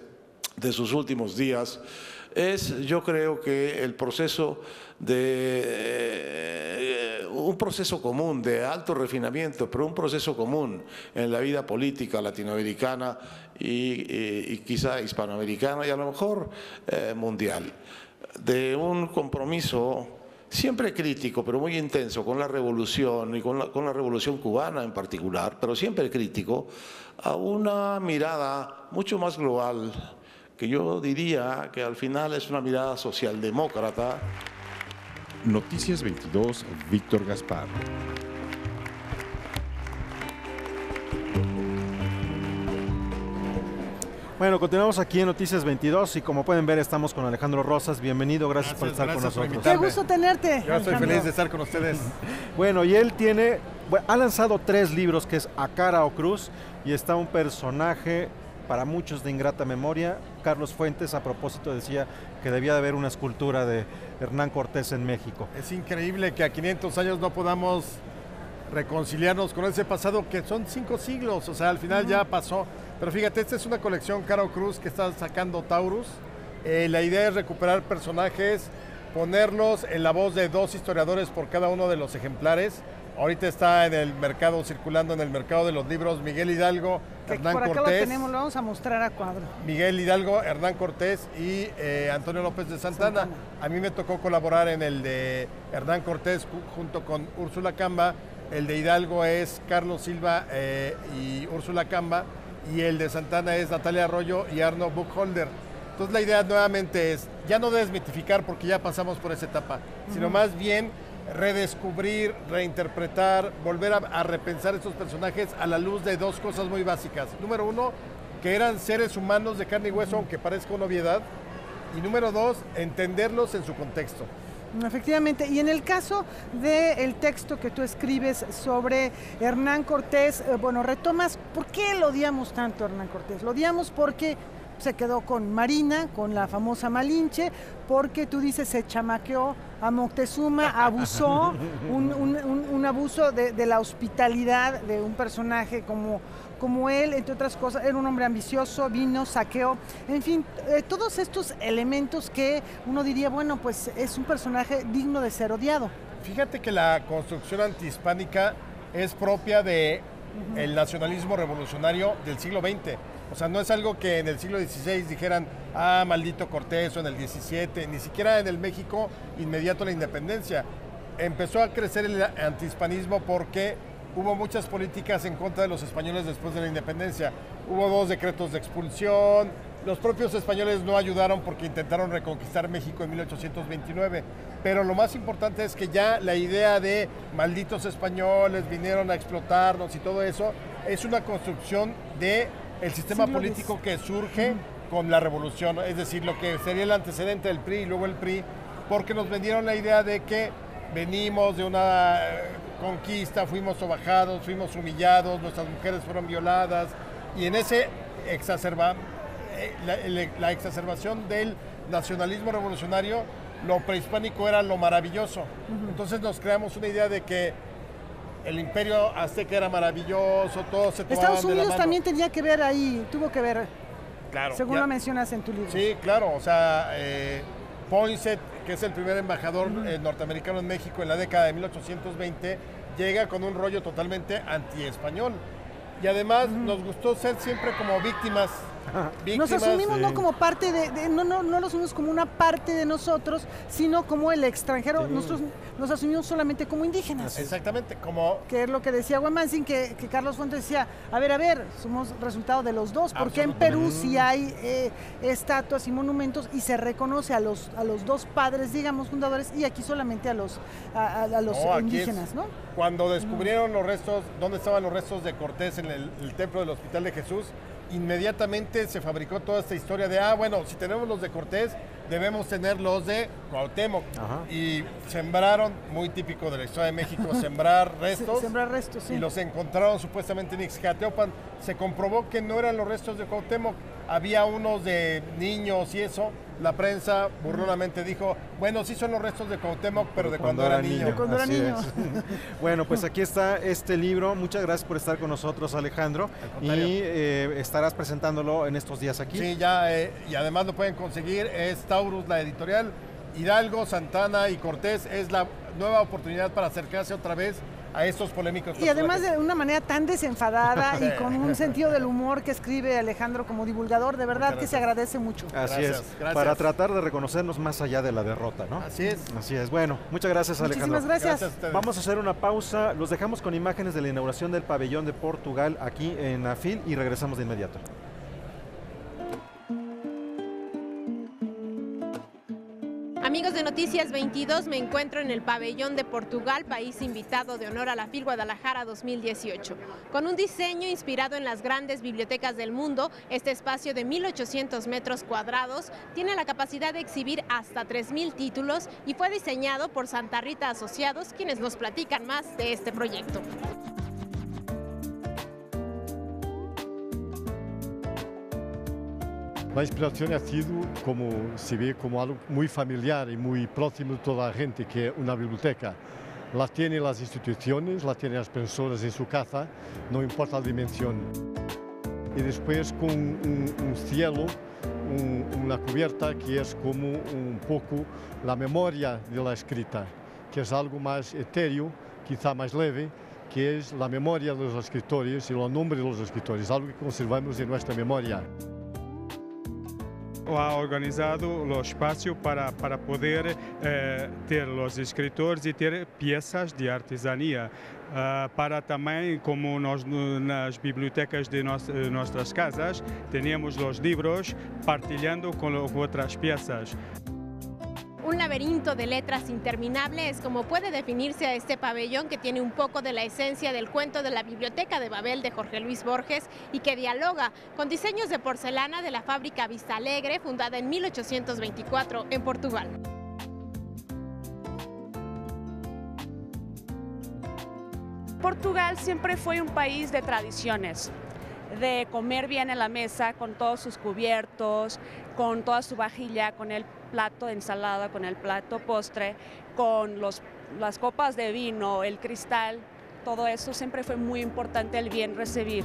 de sus últimos días es, yo creo que el proceso de un proceso común de alto refinamiento, pero un proceso común en la vida política latinoamericana y quizá hispanoamericana y a lo mejor mundial, de un compromiso siempre crítico, pero muy intenso con la revolución y con la revolución cubana en particular, pero siempre crítico, a una mirada mucho más global, que yo diría que al final es una mirada socialdemócrata. Noticias 22, Víctor Gaspar. Bueno, continuamos aquí en Noticias 22 y como pueden ver estamos con Alejandro Rosas. Bienvenido, gracias por estar con nosotros. Qué gusto tenerte. Yo estoy feliz de estar con ustedes. Bueno, y él ha lanzado 3 libros, que es A Cara o Cruz, y está un personaje para muchos de ingrata memoria. Carlos Fuentes, a propósito, decía que debía de haber una escultura de Hernán Cortés en México. Es increíble que a 500 años no podamos reconciliarnos con ese pasado que son 5 siglos, o sea, al final ya pasó. Pero fíjate, esta es una colección Cara o Cruz que está sacando Taurus. La idea es recuperar personajes, ponerlos en la voz de 2 historiadores por cada uno de los ejemplares. Ahorita está en el mercado, circulando en el mercado de los libros, Miguel Hidalgo, Hernán por acá Cortés. Lo tenemos, lo vamos a mostrar a cuadro. Miguel Hidalgo, Hernán Cortés y Antonio López de Santana. A mí me tocó colaborar en el de Hernán Cortés junto con Úrsula Camba. El de Hidalgo es Carlos Silva y Úrsula Camba. Y el de Santana es Natalia Arroyo y Arno Buchholder. Entonces la idea nuevamente es ya no desmitificar, porque ya pasamos por esa etapa, sino más bien redescubrir, reinterpretar, volver a repensar estos personajes a la luz de 2 cosas muy básicas. Número 1, que eran seres humanos de carne y hueso, aunque parezca una obviedad. Y número 2, entenderlos en su contexto. Efectivamente, y en el caso del texto que tú escribes sobre Hernán Cortés, bueno, retomas, ¿por qué lo odiamos tanto a Hernán Cortés? Lo odiamos porque se quedó con Marina, con la famosa Malinche, porque tú dices se chamaqueó a Moctezuma, abusó, un abuso de la hospitalidad de un personaje como como él, entre otras cosas, era un hombre ambicioso, vino, saqueó, en fin, todos estos elementos que uno diría, bueno, pues es un personaje digno de ser odiado. Fíjate que la construcción antihispánica es propia del nacionalismo revolucionario del siglo XX. O sea, no es algo que en el siglo XVI dijeran, ah, maldito Cortés, o en el XVII, ni siquiera en el México inmediato a la independencia. Empezó a crecer el antihispanismo porque hubo muchas políticas en contra de los españoles después de la independencia. Hubo 2 decretos de expulsión, los propios españoles no ayudaron porque intentaron reconquistar México en 1829. Pero lo más importante es que ya la idea de malditos españoles vinieron a explotarnos y todo eso es una construcción de el sistema político que surge con la revolución, es decir, lo que sería el antecedente del PRI y luego el PRI, porque nos vendieron la idea de que venimos de una conquista, fuimos sobajados, fuimos humillados, nuestras mujeres fueron violadas, y en ese la exacerbación del nacionalismo revolucionario, lo prehispánico era lo maravilloso. Entonces nos creamos una idea de que el imperio azteca era maravilloso, todo se tomaban de la mano. Estados Unidos también tenía que ver ahí, tuvo que ver, claro, según lo mencionas en tu libro. Sí, claro, o sea, Poinsett, que es el primer embajador norteamericano en México en la década de 1820, llega con un rollo totalmente anti-español. Y además nos gustó ser siempre como víctimas. Nos asumimos no como parte no lo asumimos como una parte de nosotros, sino como el extranjero. Nosotros nos asumimos solamente como indígenas. Exactamente, como... Que es lo que decía Huemanzin, que Carlos Fuentes decía, a ver, somos resultado de los dos, porque en Perú sí hay estatuas y monumentos y se reconoce a los 2 padres, digamos, fundadores, y aquí solamente a los indígenas, ¿no? Cuando descubrieron los restos, dónde estaban los restos de Cortés en el templo del Hospital de Jesús, inmediatamente se fabricó toda esta historia de, bueno, si tenemos los de Cortés, debemos tener los de Cuauhtémoc. Y sembraron, muy típico de la historia de México, sembrar restos. Sembrar restos, sí. Y los encontraron supuestamente en Ixcateopan. Se comprobó que no eran los restos de Cuauhtémoc, había unos de niños y eso. La prensa burlonamente dijo, bueno, sí son los restos de Cuauhtémoc, pero de cuando era niño. De cuando era niño. Bueno, pues aquí está este libro. Muchas gracias por estar con nosotros, Alejandro. Y estarás presentándolo en estos días aquí. Sí, ya, y además lo pueden conseguir. Es Taurus, la editorial. Hidalgo, Santana y Cortés es la nueva oportunidad para acercarse otra vez a estos polémicos personajes. Y además de una manera tan desenfadada y con un sentido del humor que escribe Alejandro como divulgador, de verdad que se agradece mucho. Así es, para tratar de reconocernos más allá de la derrota, ¿no? Así es. Así es. Bueno, muchas gracias, Alejandro. Muchísimas gracias. Vamos a hacer una pausa, los dejamos con imágenes de la inauguración del pabellón de Portugal aquí en AFIL y regresamos de inmediato. Amigos de Noticias 22, me encuentro en el pabellón de Portugal, país invitado de honor a la FIL Guadalajara 2018. Con un diseño inspirado en las grandes bibliotecas del mundo, este espacio de 1.800 metros cuadrados tiene la capacidad de exhibir hasta 3.000 títulos y fue diseñado por Santa Rita Asociados, quienes nos platican más de este proyecto. La inspiración ha sido, como se ve, como algo muy familiar y muy próximo de toda la gente, que es una biblioteca. La tienen las instituciones, la tienen las personas en su casa, no importa la dimensión. Y después con un cielo, una cubierta que es como un poco la memoria de la escrita, que es algo más etéreo, quizá más leve, que es la memoria de los escritores y el nombre de los escritores, algo que conservamos en nuestra memoria. Ha organizado el espacio para poder ter los escritores y ter piezas de artesanía. Para también, como nas bibliotecas de nuestras casas, tenemos los libros partilhando con otras piezas. Un laberinto de letras interminable es como puede definirse a este pabellón, que tiene un poco de la esencia del cuento de la Biblioteca de Babel de Jorge Luis Borges y que dialoga con diseños de porcelana de la fábrica Vista Alegre, fundada en 1824 en Portugal. Portugal siempre fue un país de tradiciones, de comer bien en la mesa con todos sus cubiertos, con toda su vajilla, con el plato de ensalada, con el plato postre, con las copas de vino, el cristal. Todo eso siempre fue muy importante, el bien recibir.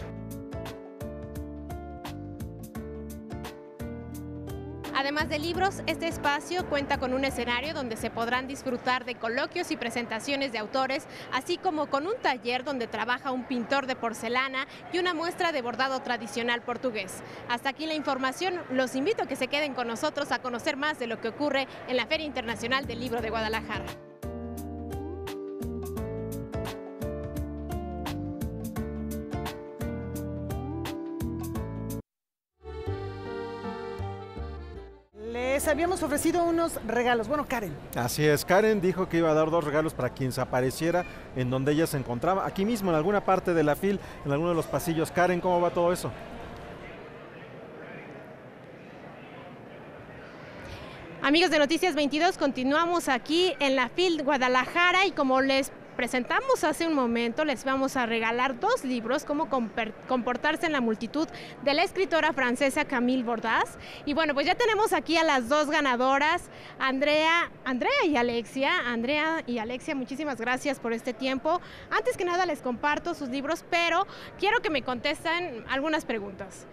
Además de libros, este espacio cuenta con un escenario donde se podrán disfrutar de coloquios y presentaciones de autores, así como con un taller donde trabaja un pintor de porcelana y una muestra de bordado tradicional portugués. Hasta aquí la información. Los invito a que se queden con nosotros a conocer más de lo que ocurre en la Feria Internacional del Libro de Guadalajara. Les habíamos ofrecido unos regalos. Bueno, Karen. Así es, Karen dijo que iba a dar 2 regalos para quien se apareciera en donde ella se encontraba, aquí mismo, en alguna parte de la FIL, en alguno de los pasillos. Karen, ¿cómo va todo eso? Amigos de Noticias 22, continuamos aquí en la FIL Guadalajara y como les presentamos hace un momento, les vamos a regalar 2 libros, Cómo comportarse en la multitud, de la escritora francesa Camille Bordas. Y bueno, pues ya tenemos aquí a las 2 ganadoras, Andrea y Alexia. Andrea y Alexia, muchísimas gracias por este tiempo. Antes que nada les comparto sus libros, pero quiero que me contesten algunas preguntas.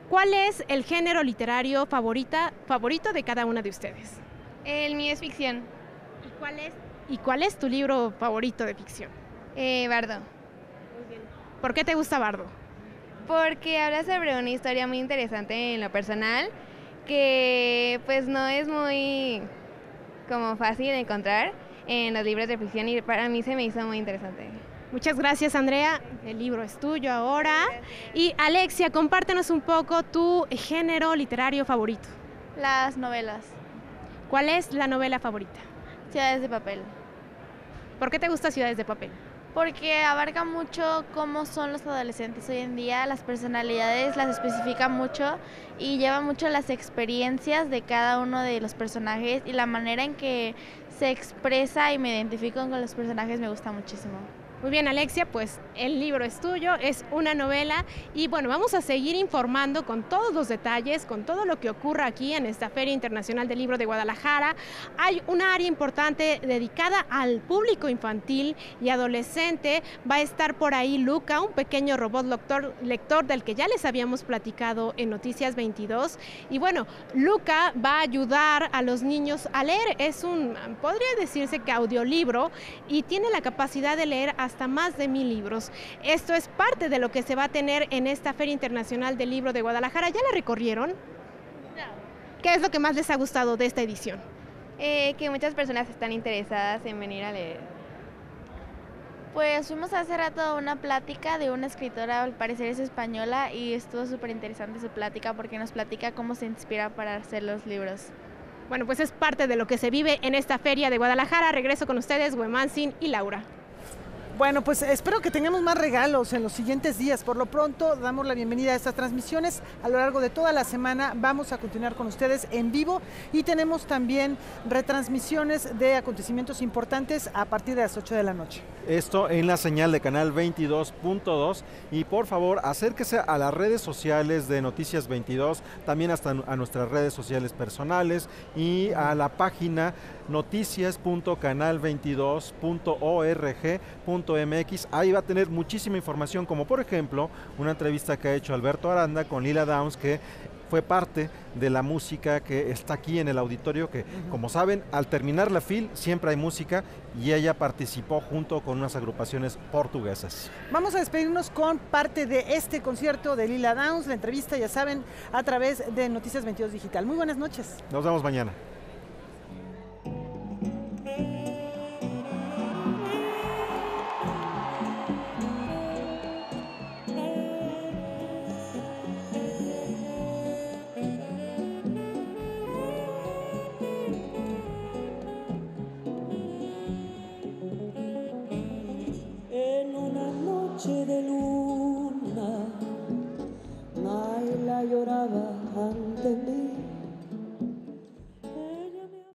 ¿Cuál es el género literario favorito de cada una de ustedes? El mío es ficción. ¿Y cuál es tu libro favorito de ficción? Bardo. Muy bien. ¿Por qué te gusta Bardo? Porque habla sobre una historia muy interesante en lo personal, que pues no es muy como fácil de encontrar en los libros de ficción y para mí se me hizo muy interesante. Muchas gracias, Andrea. El libro es tuyo ahora. Y Alexia, compártenos un poco tu género literario favorito. Las novelas. ¿Cuál es la novela favorita? Ciudades de papel. ¿Por qué te gusta Ciudades de papel? Porque abarca mucho cómo son los adolescentes hoy en día, las personalidades las especifica mucho y lleva mucho las experiencias de cada uno de los personajes y la manera en que se expresa y me identifico con los personajes me gusta muchísimo. Muy bien, Alexia, pues el libro es tuyo, es una novela y bueno, vamos a seguir informando con todos los detalles, con todo lo que ocurra aquí en esta Feria Internacional del Libro de Guadalajara. Hay una área importante dedicada al público infantil y adolescente. Va a estar por ahí Luca, un pequeño robot lector del que ya les habíamos platicado en Noticias 22. Y bueno, Luca va a ayudar a los niños a leer. Es podría decirse que audiolibro y tiene la capacidad de leer hasta más de 1000 libros. Esto es parte de lo que se va a tener en esta Feria Internacional del Libro de Guadalajara. ¿Ya la recorrieron? No. ¿Qué es lo que más les ha gustado de esta edición? Que muchas personas están interesadas en venir a leer. Pues fuimos hace rato a una plática de una escritora, al parecer es española, y estuvo súper interesante su plática porque nos platica cómo se inspira para hacer los libros. Bueno, pues es parte de lo que se vive en esta Feria de Guadalajara. Regreso con ustedes, Huemansin y Laura. Bueno, pues espero que tengamos más regalos en los siguientes días. Por lo pronto, damos la bienvenida a estas transmisiones. A lo largo de toda la semana vamos a continuar con ustedes en vivo y tenemos también retransmisiones de acontecimientos importantes a partir de las 8 de la noche. Esto en la señal de canal 22.2 y por favor acérquese a las redes sociales de Noticias 22, también hasta a nuestras redes sociales personales y a la página noticias.canal22.org.mx. Ahí va a tener muchísima información, como por ejemplo una entrevista que ha hecho Alberto Aranda con Lila Downs, que fue parte de la música que está aquí en el auditorio, que como saben, al terminar la FIL siempre hay música y ella participó junto con unas agrupaciones portuguesas. Vamos a despedirnos con parte de este concierto de Lila Downs, la entrevista, ya saben, a través de Noticias 22 Digital. Muy buenas noches. Nos vemos mañana.